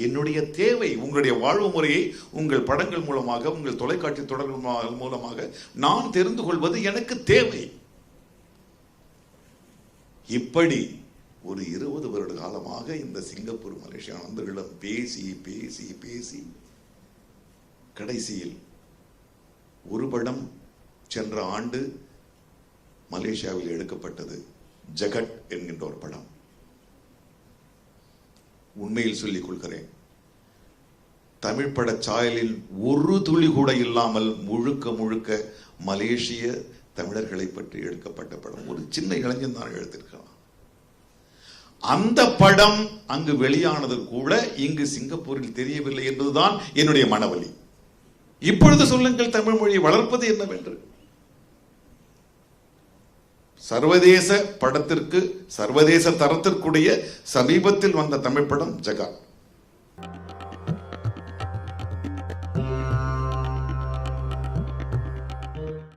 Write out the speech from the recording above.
என்னுடைய தேவை. உங்களுடைய வாழ்வு முறையை உங்கள் படங்கள் மூலமாக, உங்கள் தொலைக்காட்சி தொடர்கள் மூலமாக நான் தெரிந்து கொள்வது எனக்கு தேவை. இப்படி ஒரு 20 வருட காலமாக இந்த சிங்கப்பூர் மலேசியா நண்பர்களிடம் பேசி பேசி பேசி கடைசியில் ஒரு படம் சென்ற ஆண்டு மலேசியாவில் எடுக்கப்பட்டது, ஜகட் என்கின்ற ஒரு படம். உண்மையில் சொல்லிக் கொள்கிறேன், தமிழ் பட சாயலில் ஒரு துளி கூட இல்லாமல் முழுக்க முழுக்க மலேசிய தமிழர்களை பற்றி எடுக்கப்பட்ட படம். ஒரு சின்ன இளைஞன் தான் எடுத்திருக்கலாம். அந்த படம் அங்கு வெளியானது கூட இங்கு சிங்கப்பூரில் தெரியவில்லை என்பதுதான் என்னுடைய மனவலி. இப்பொழுது சொல்லுங்கள், தமிழ் மொழியை வளர்ப்பது என்னவென்று. சர்வதேச படத்திற்கு, சர்வதேச தரத்திற்குடைய சமீபத்தில் வந்த தமிழ் படம் ஜகாட்.